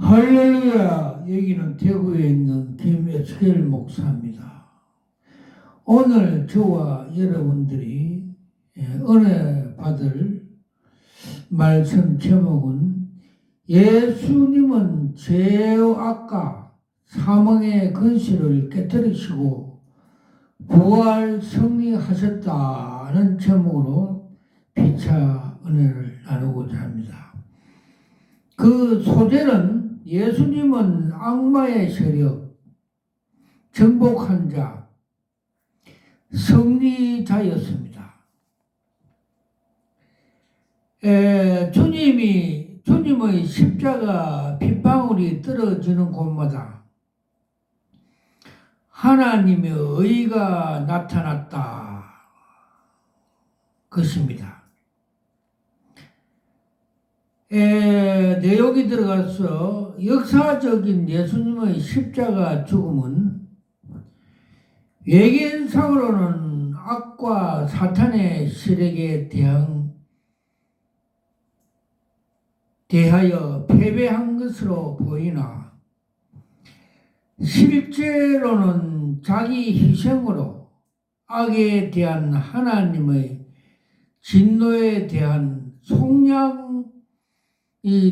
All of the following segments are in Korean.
할렐루야. 여기는 대구에 있는 김에스겔 목사입니다. 오늘 저와 여러분들이 은혜 받을 말씀 제목은 예수님은 죄악과 사망의 근시를 깨뜨리시고 부활 승리하셨다는 제목으로 피차 은혜를 나누고자 합니다. 그 소재는 예수님은 악마의 세력, 정복한 자, 승리자였습니다. 주님의 십자가 핏방울이 떨어지는 곳마다 하나님의 의가 나타났다 것입니다. 내용이 들어가서 역사적인 예수님의 십자가 죽음은 외계인상으로는 악과 사탄의 세력에 대하여 패배한 것으로 보이나 실제로는 자기 희생으로 악에 대한 하나님의 진노에 대한 속량이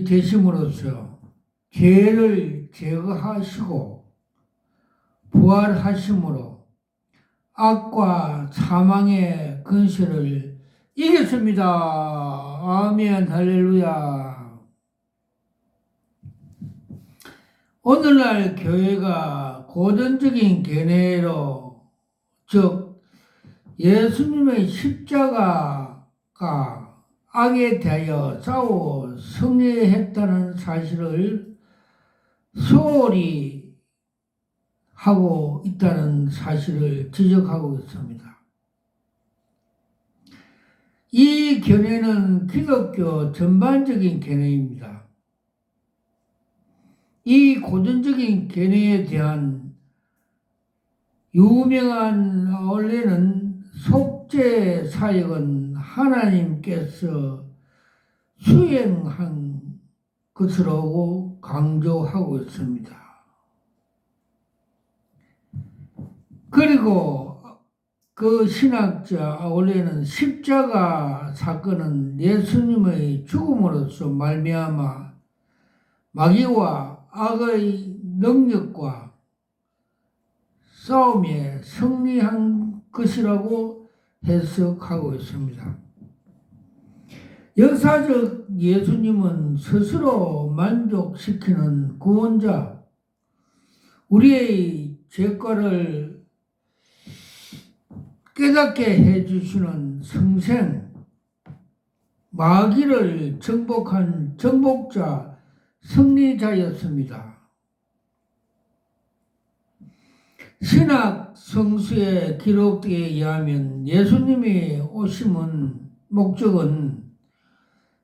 되심으로써 죄를 제거하시고 부활하심으로 악과 사망의 근세를 이겼습니다. 아멘. 할렐루야. 오늘날 교회가 고전적인 견해로, 즉 예수님의 십자가가 악에 대하여 싸워 승리했다는 사실을 소홀히 하고 있다는 사실을 지적하고 있습니다. 이 견해는 기독교 전반적인 견해입니다. 이 고전적인 견해에 대한 유명한 원래는 속죄 사역은 하나님께서 수행한 것으로 강조하고 있습니다. 그리고 그 신학자 원래는 십자가 사건은 예수님의 죽음으로써 말미암아 마귀와 악의 능력과 싸움에 승리한 것이라고 해석하고 있습니다. 역사적 예수님은 스스로 만족시키는 구원자, 우리의 죄과를 깨닫게 해주시는 성생, 마귀를 정복한 정복자, 승리자였습니다. 신학 성수에 기록되에 의하면 예수님이 오심은 목적은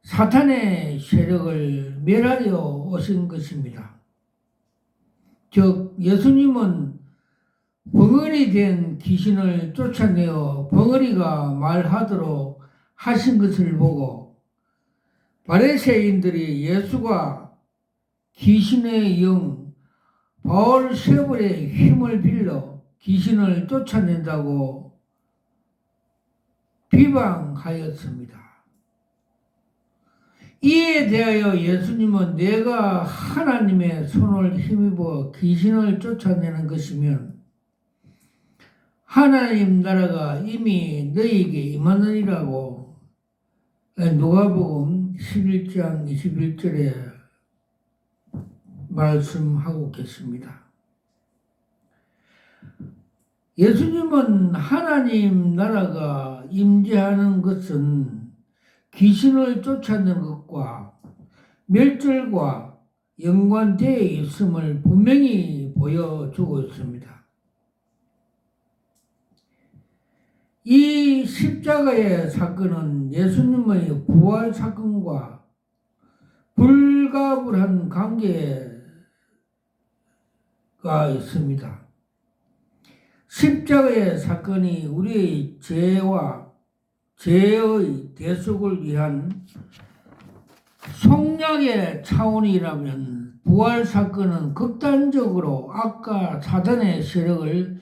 사탄의 세력을 멸하려 오신 것입니다. 즉 예수님은 벙어리 된 귀신을 쫓아내어 벙어리가 말하도록 하신 것을 보고 바리새인들이 예수가 귀신의 영 바울세불의 힘을 빌려 귀신을 쫓아낸다고 비방하였습니다. 이에 대하여 예수님은 내가 하나님의 손을 힘입어 귀신을 쫓아내는 것이면 하나님 나라가 이미 너희에게 임하느니라고 누가복음 11장 21절에 말씀하고 계십니다. 예수님은 하나님 나라가 임재하는 것은 귀신을 쫓아내는 것과 멸절과 연관되어 있음을 분명히 보여주고 있습니다. 이 십자가의 사건은 예수님의 부활 사건과 불가분한 관계가 있습니다. 십자가의 사건이 우리의 죄와 죄의 대속을 위한 속량의 차원이라면 부활 사건은 극단적으로 악과 사단의 세력을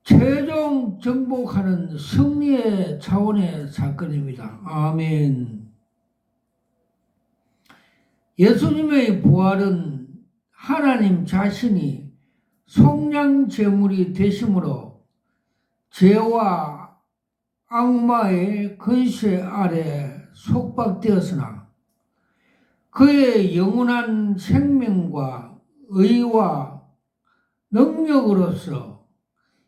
최종 정복하는 승리의 차원의 사건입니다. 아멘. 예수님의 부활은 하나님 자신이 속량 제물이 되심으로 죄와 악마의 권세 아래 속박되었으나 그의 영원한 생명과 의와 능력으로서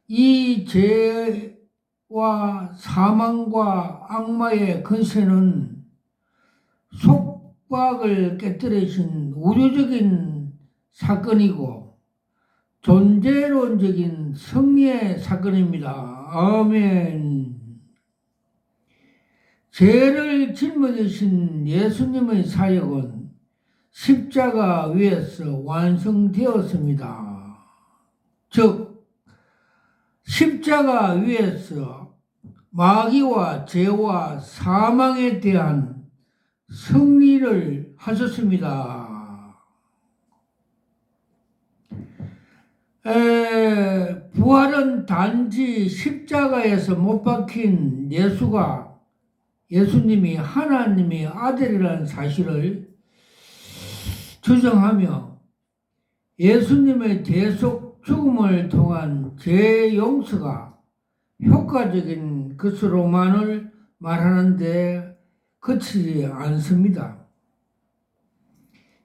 이 죄와 사망과 악마의 권세는 속박을 깨뜨리신 우주적인 사건이고 존재론적인 승리의 사건입니다. 아멘. 죄를 짊어지신 예수님의 사역은 십자가 위에서 완성되었습니다. 즉 십자가 위에서 마귀와 죄와 사망에 대한 승리를 하셨습니다. 부활은 단지 십자가에서 못 박힌 예수님이 하나님의 아들이라는 사실을 주장하며 예수님의 대속 죽음을 통한 죄 용서가 효과적인 것으로만을 말하는데 그치지 않습니다.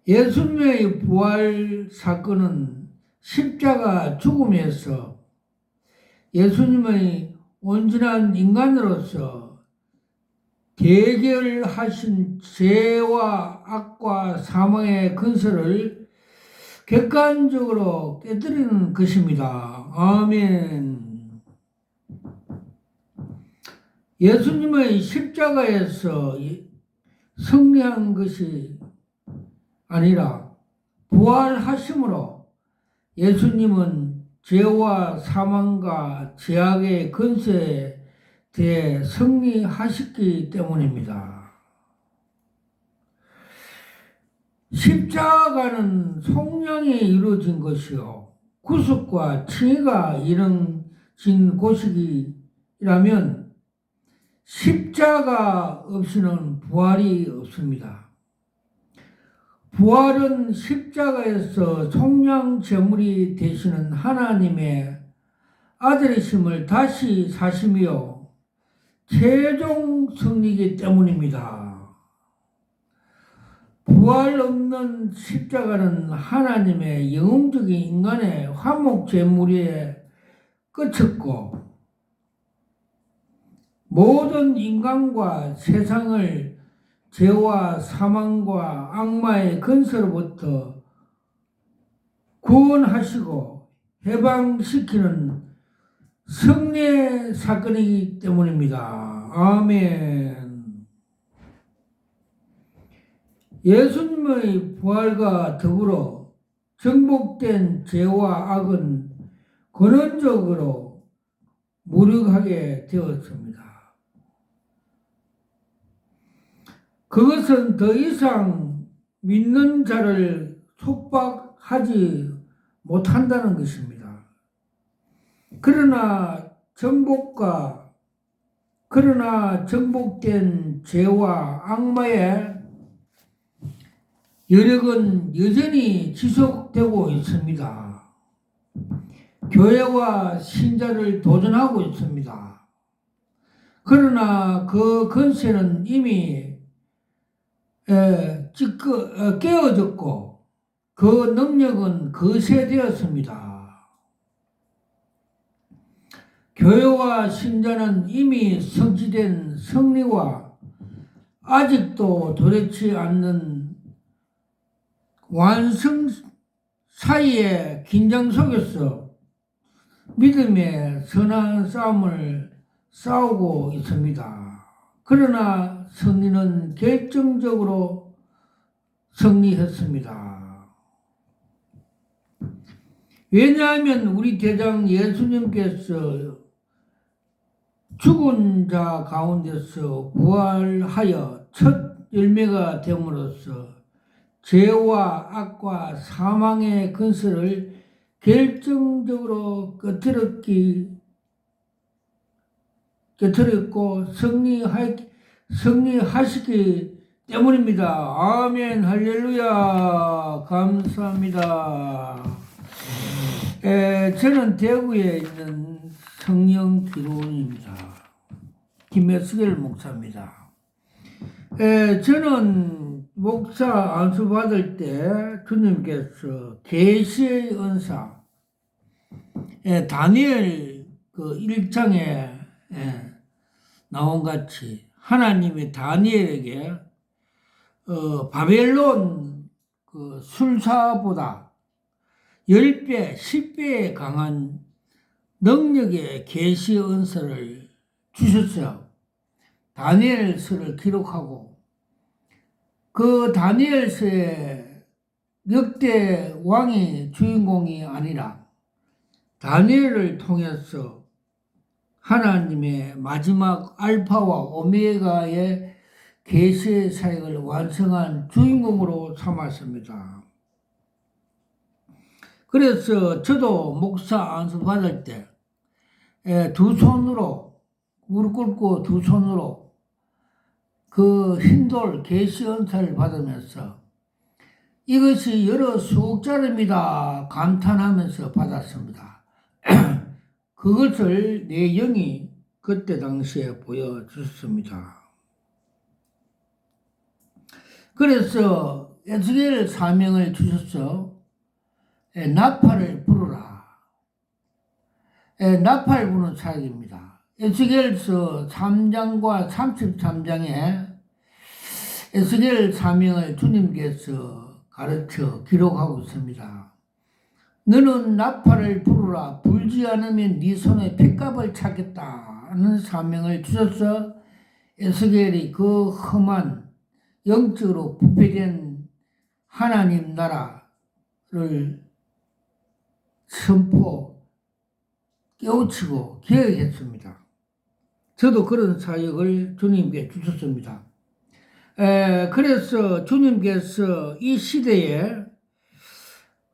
예수님의 부활 사건은 십자가 죽음에서 예수님의 온전한 인간으로서 대결하신 죄와 악과 사망의 근세를 객관적으로 깨뜨리는 것입니다. 아멘. 예수님의 십자가에서 승리한 것이 아니라 부활하심으로 예수님은 죄와 사망과 죄악의 근세에 대해 승리하셨기 때문입니다. 십자가는 속량이 이루어진 것이요 구속과 칭의가 이루어진 곳이라면 십자가 없이는 부활이 없습니다. 부활은 십자가에서 속량 제물이 되시는 하나님의 아들이심을 다시 사시며 최종 승리이기 때문입니다. 부활 없는 십자가는 하나님의 영웅적인 인간의 화목 제물에 그쳤고 모든 인간과 세상을 죄와 사망과 악마의 근세로부터 구원하시고 해방시키는 승리의 사건이기 때문입니다. 아멘. 예수님의 부활과 더불어 정복된 죄와 악은 근원적으로 무력하게 되었습니다. 그것은 더 이상 믿는 자를 속박하지 못한다는 것입니다. 그러나 정복된 죄와 악마의 여력은 여전히 지속되고 있습니다. 교회와 신자를 도전하고 있습니다. 그러나 그 권세는 이미 깨어졌고 그 능력은 거세되었습니다. 교회와 신자는 이미 성취된 승리와 아직도 도래치 않는 완성 사이의 긴장 속에서 믿음의 선한 싸움을 싸우고 있습니다. 그러나 승리는 결정적으로 승리했습니다. 왜냐하면 우리 대장 예수님께서 죽은 자 가운데서 부활하여 첫 열매가 됨으로써 죄와 악과 사망의 근세를 결정적으로 끄트렸고 승리하시기 때문입니다. 아멘, 할렐루야, 감사합니다. 저는 대구에 있는 성령기도원입니다. 김혜수길 목사입니다. 저는 목사 안수 받을 때 주님께서 계시의 은사, 다니엘 그 1장에 나온 같이 하나님이 다니엘에게 바벨론 그 술사보다 10배, 10배에 강한 능력의 계시 은사를 주셨어요. 다니엘서를 기록하고 그 다니엘서의 역대 왕의 주인공이 아니라 다니엘을 통해서 하나님의 마지막 알파와 오메가의 계시의 사역을 완성한 주인공으로 삼았습니다. 그래서 저도 목사 안수 받을 때 두 손으로 무릎 꿇고 두 손으로 그 흰돌 계시 은사를 받으면서 이것이 여러 수억짜리입니다 감탄하면서 받았습니다. 그것을 내 영이 그때 당시에 보여줬습니다. 그래서 에스겔 사명을 주셔서 나팔을 부르라. 나팔 부는 사역입니다. 에스겔서 3장과 33장에 에스겔 사명을 주님께서 가르쳐 기록하고 있습니다. 너는 나팔을 부르라. 불지 않으면 네 손에 핏값을 찾겠다는 사명을 주셔서 에스겔이 그 험한 영적으로 부패된 하나님 나라를 선포, 깨우치고 기억했습니다. 저도 그런 사역을 주님께 주셨습니다. 그래서 주님께서 이 시대에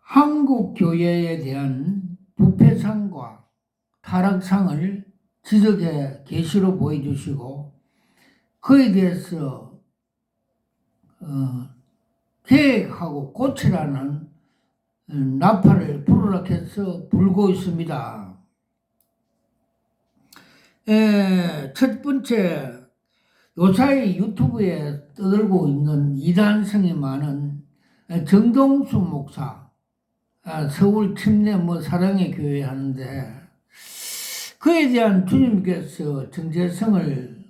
한국 교회에 대한 부패상과 타락상을 지적해 계시로 보여주시고 그에 대해서 계획하고 고치라는 나팔을 부르라 해서 불고 있습니다. 첫 번째, 요사이 유튜브에 떠들고 있는 이단성이 많은 정동수 목사, 서울 침례 사랑의 교회 하는데 그에 대한 주님께서 정체성을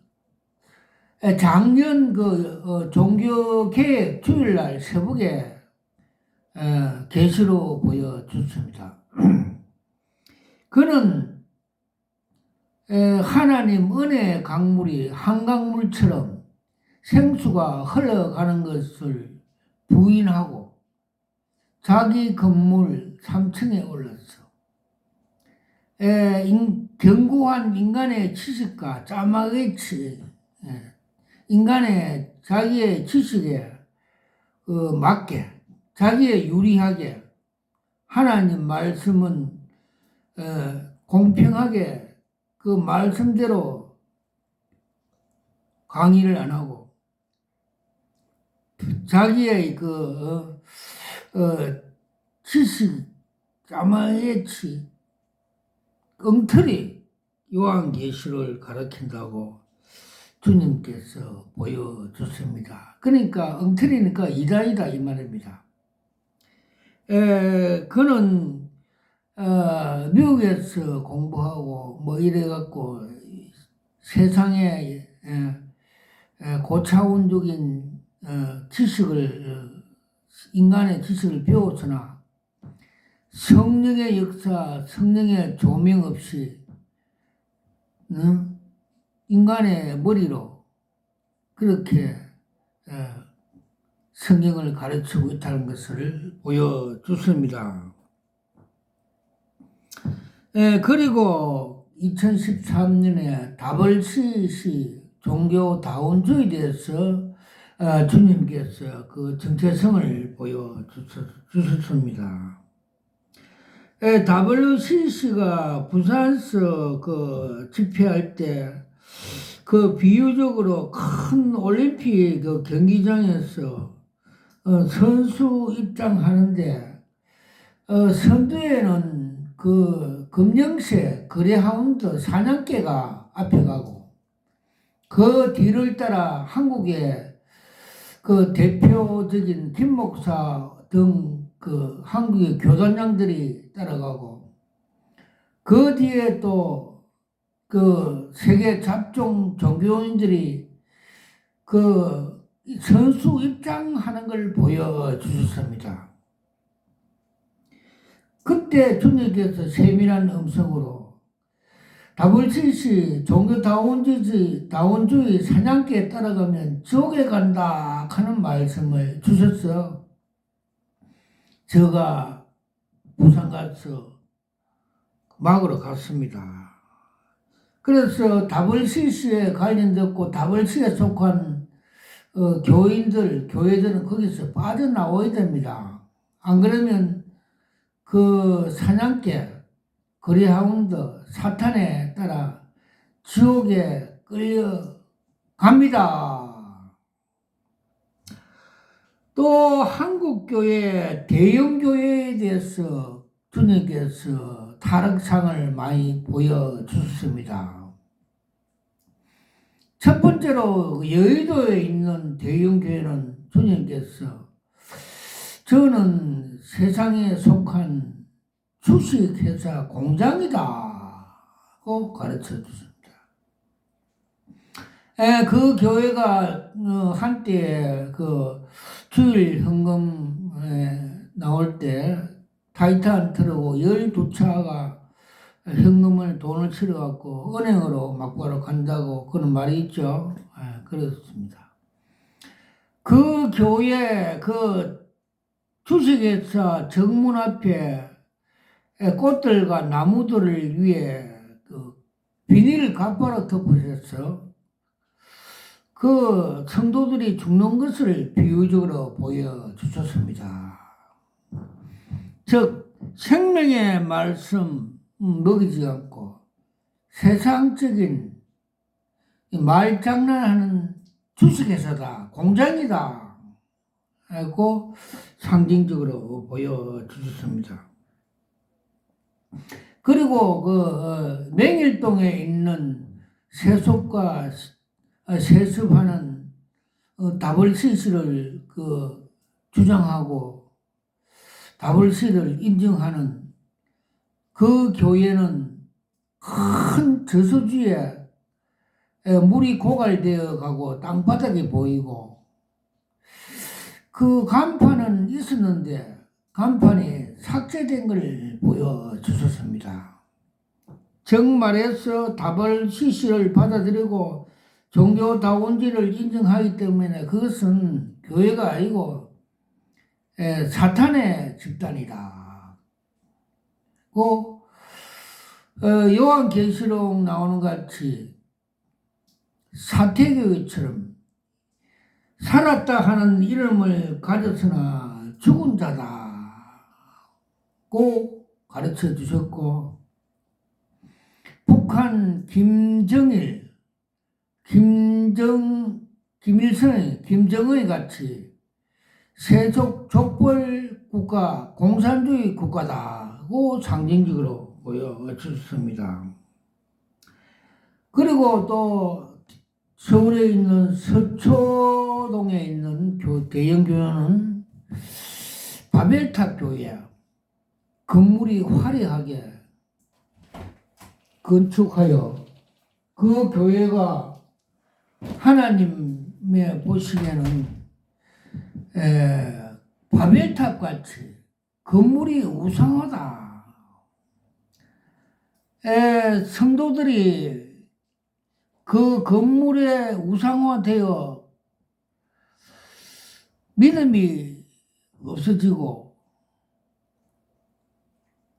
작년 종교개혁 주일날 새벽에 계시로 보여줬습니다. 그는 하나님 은혜의 강물이 한강물처럼 생수가 흘러가는 것을 부인하고 자기 건물 3층에 올랐어. 견고한 인간의 지식과 짜마게치 인간의 자기의 지식에 맞게 자기의 유리하게 하나님 말씀은 공평하게 그 말씀대로 강의를 안 하고 자기의 지식 짜마예치 엉터리 요한계시를 가르친다고 주님께서 보여줬습니다. 그러니까 엉터리니까 이단이다 이 말입니다. 그는 미국에서 공부하고 이래갖고 세상에 고차원적인 지식을 인간의 지식을 배웠으나 성령의 역사, 성령의 조명 없이 인간의 머리로 그렇게 성경을 가르치고 있다는 것을 보여줬습니다. 그리고 2013년에 WCC 종교 다원주의에 대해서 주님께서 그 정체성을 보여주셨습니다. WCC가 부산에서 그 집회할 때 그 비유적으로 큰 올림픽 그 경기장에서 선수 입장하는데 선두에는 그 검정색 그레하운드 사냥개가 앞에 가고 그 뒤를 따라 한국의 그 대표적인 김 목사 등 그 한국의 교단장들이 따라가고 그 뒤에 또 그 세계 잡종 종교인들이 그 선수 입장하는 걸 보여주셨습니다. 그때 주님께서 세밀한 음성으로 WCC 종교다원주의 사냥개에 따라가면 지옥에 간다 하는 말씀을 주셨어. 제가 부산 가서 막으러 갔습니다. 그래서 WCC에 관련됐고 WCC에 속한 교회들은 거기서 빠져나와야 됩니다. 안 그러면 그 사냥개, 그레하운드, 사탄에 따라 지옥에 끌려갑니다. 또 한국교회, 대형교회에 대해서 주님께서 타락상을 많이 보여주셨습니다. 첫 번째로 여의도에 있는 대형교회는 주님께서 저는 세상에 속한 주식회사 공장이다고 가르쳐 주십니다. 그 교회가 한때 그 주일 헌금에 나올 때 타이탄 트럭 12차가 현금을 돈을 치러갖고 은행으로 막바로 간다고 그런 말이 있죠. 그렇습니다. 그 교회 그 주식회사 정문 앞에 꽃들과 나무들을 위해 그 비닐을 갑바로 덮으셨어. 그 성도들이 죽는 것을 비유적으로 보여주셨습니다. 즉 생명의 말씀 먹이지 않고 세상적인 말장난하는 주식회사다, 공장이다 하고 상징적으로 보여주셨습니다. 그리고 그 맹일동에 있는 세속과 세습하는 WCC를 그 주장하고 WCC를 인정하는 그 교회는 큰 저수지에 물이 고갈되어 가고 땅바닥이 보이고 그 간판은 있었는데 간판이 삭제된 걸 보여주셨습니다. 정말에서 WCC를 받아들이고 종교다원주의를 인정하기 때문에 그것은 교회가 아니고 사탄의 집단이다. 요한계시록 나오는 같이 사태교회처럼 살았다 하는 이름을 가졌으나 죽은 자다고 가르쳐 주셨고, 북한 김정일, 김정의 같이 세속 족벌 국가, 공산주의 국가다고 상징적으로 보여주셨습니다. 그리고 또 서울에 있는 서초동에 있는 대형교회는 바벨탑 교회야. 건물이 화려하게 건축하여 그 교회가 하나님의 보시기에는 바벨탑 같이 건물이 우상하다. 성도들이 그 건물에 우상화되어 믿음이 없어지고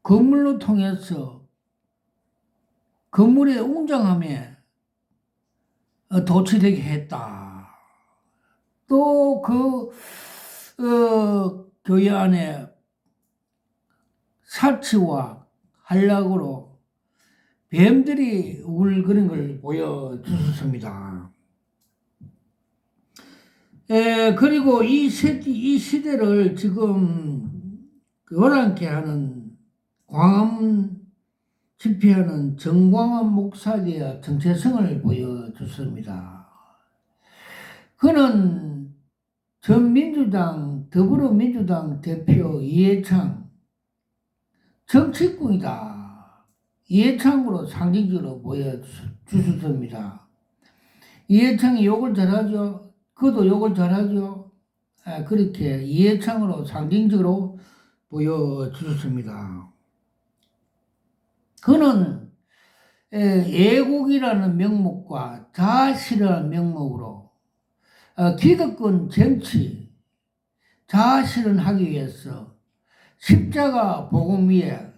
건물로 통해서 건물의 웅장함에 도취되게 했다. 또 교회 안에 사치와 한락으로 뱀들이 울거리는 걸 보여주셨습니다. 그리고 이 시대를 지금 요란케 하는 광화문 집회하는 정광훈 목사의 정체성을 보여줬습니다. 그는 전민주당, 더불어민주당 대표 이해창 정치꾼이다. 이해창으로 상징적으로 보여주셨습니다. 이해창이 욕을 잘하죠. 그도 욕을 잘하죠. 그렇게 이해창으로 상징적으로 보여주셨습니다. 그는 애국이라는 명목과 자아실현이라는 명목으로 기득권 정치 자아실현하기 위해서 십자가 복음 위에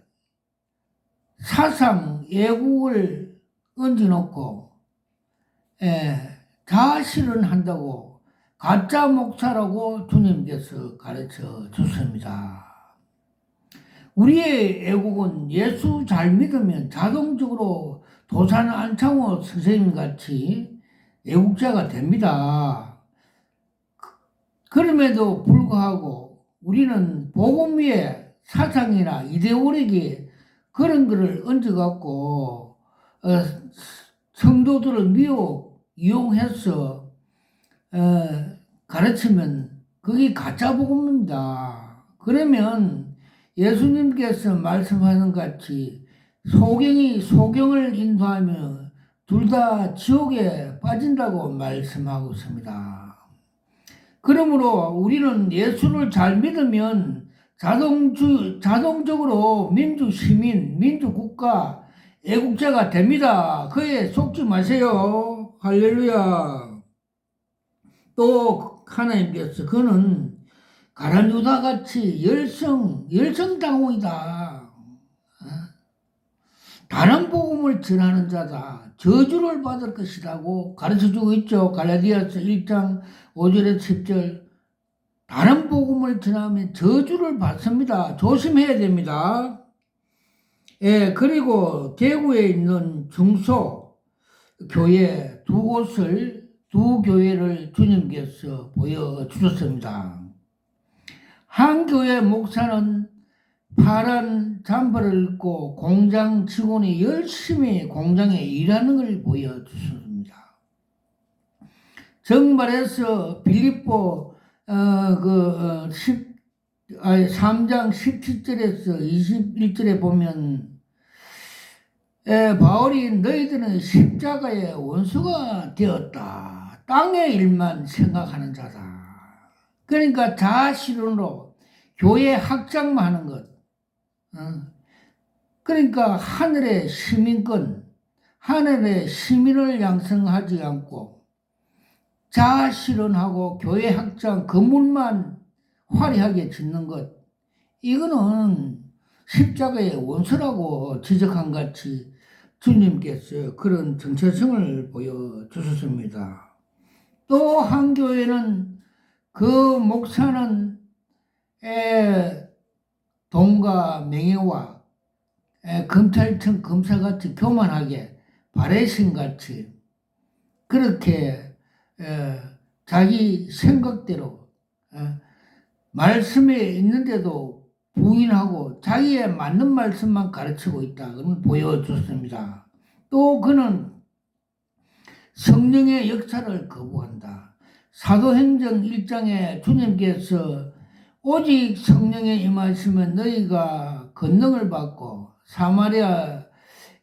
사상 애국을 얹어놓고 자아실현한다고 가짜 목사라고 주님께서 가르쳐 주십니다. 우리의 애국은 예수 잘 믿으면 자동적으로 도산 안창호 선생님같이 애국자가 됩니다. 그럼에도 불구하고 우리는 복음 위에 사상이나 이데올로기 그런 거를 얹어갖고 성도들을 이용해서 가르치면 그게 가짜 복음입니다. 그러면 예수님께서 말씀하는 같이 소경이 소경을 인도하며 둘 다 지옥에 빠진다고 말씀하고 있습니다. 그러므로 우리는 예수를 잘 믿으면 자동적으로 민주시민, 민주국가, 애국자가 됩니다. 그에 속지 마세요. 할렐루야. 또 하나님께서 그는 가룟 유다같이 열성당원이다. 다른 복음을 전하는 자다. 저주를 받을 것이라고 가르쳐주고 있죠. 갈라디아서 1장 5절에서 10절. 다른 복음을 전하면 저주를 받습니다. 조심해야 됩니다. 그리고 대구에 있는 중소 교회 두 교회를 주님께서 보여주셨습니다. 한 교회 목사는 파란 잠바를 입고 공장 직원이 열심히 공장에 일하는 걸 보여주셨습니다. 정말해서 빌립보 3장 17절에서 21절에 보면 바울이 너희들은 십자가의 원수가 되었다. 땅의 일만 생각하는 자다. 그러니까 자아실현으로 교회 확장만 하는 것. 그러니까 하늘의 시민권, 하늘의 시민을 양성하지 않고 자아실현하고 교회 확장 건물만 화려하게 짓는 것. 이거는 십자가의 원수라고 지적한 같이 주님께서 그런 정체성을 보여주셨습니다. 또 한 교회는 그 목사는 돈과 명예와 검찰청 검사같이 교만하게 바레신같이 그렇게 자기 생각대로 말씀에 있는데도 부인하고 자기에 맞는 말씀만 가르치고 있다. 그걸 보여줬습니다. 또 그는 성령의 역사를 거부한다. 사도행전 1장에 주님께서 오직 성령에 임하시면 너희가 권능을 받고 사마리아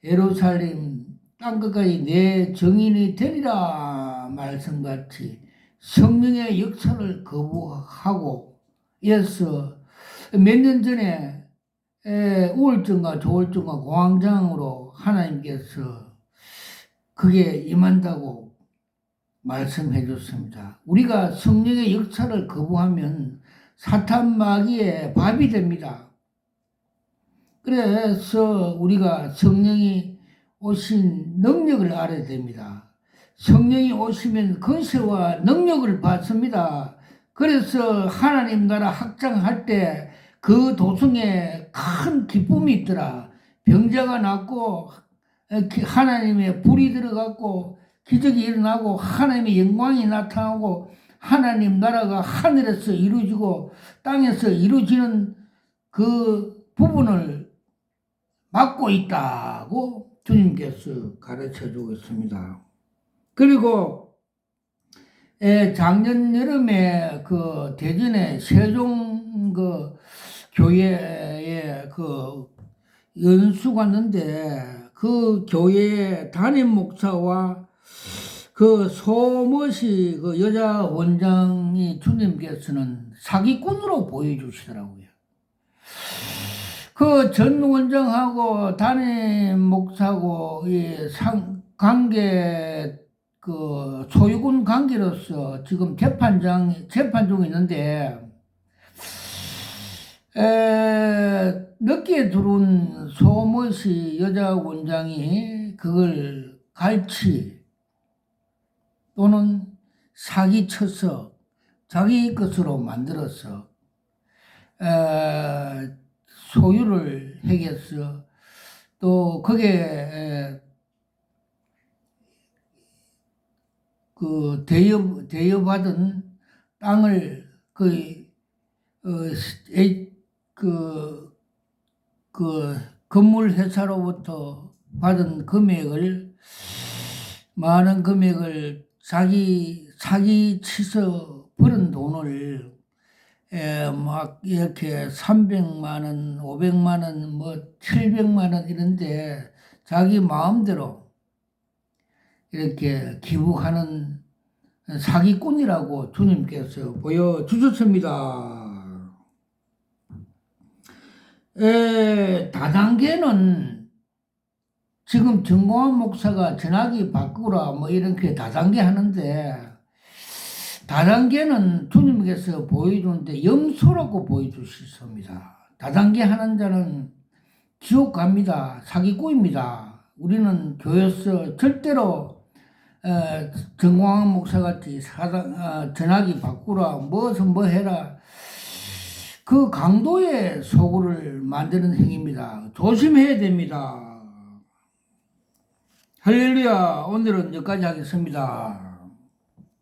예루살렘 땅끝까지 내 증인이 되리라 말씀같이 성령의 역사를 거부하고 해서 몇 년 전에 우울증과 조울증과 공황장애로 하나님께서 그게 임한다고 말씀해 줬습니다. 우리가 성령의 역사를 거부하면 사탄 마귀의 밥이 됩니다. 그래서 우리가 성령이 오신 능력을 알아야 됩니다. 성령이 오시면 권세와 능력을 받습니다. 그래서 하나님 나라 확장할 때 그 도성에 큰 기쁨이 있더라. 병자가 낫고 하나님의 불이 들어갔고 기적이 일어나고 하나님의 영광이 나타나고 하나님 나라가 하늘에서 이루어지고 땅에서 이루어지는 그 부분을 막고 있다고 주님께서 가르쳐 주고 있습니다. 그리고 작년 여름에 그 대전의 세종 그 교회에 그 연수 갔는데 그 교회의 담임 목사와 그 소머시 그 여자 원장이 주님께서는 사기꾼으로 보여주시더라고요. 그 전 원장하고 담임 목사하고 이 관계 그 소유권 관계로서 지금 재판 중에 있는데 늦게 들어온 소머시 여자 원장이 그걸 갈취 또는 사기쳐서 자기 것으로 만들어서 소유를 해겠어. 또 거기에 그 대여받은 땅을 그 건물 회사로부터 받은 금액을 많은 금액을 사기 치서 벌은 돈을 막 이렇게 300만 원, 500만 원, 뭐 700만 원 이런데 자기 마음대로 이렇게 기부하는 사기꾼이라고 주님께서 보여주셨습니다. 다단계는 지금 정광훈 목사가 전화기 바꾸라 뭐 이렇게 다단계 하는데 다단계는 주님께서 보여주는데 염소라고 보여주셨습니다. 다단계 하는 자는 지옥 갑니다. 사기꾼입니다. 우리는 교회에서 절대로 정광훈 목사같이 전화기 바꾸라 무엇은 뭐 해라 그 강도의 소굴을 만드는 행위입니다. 조심해야 됩니다. 할렐루야. 오늘은 여기까지 하겠습니다.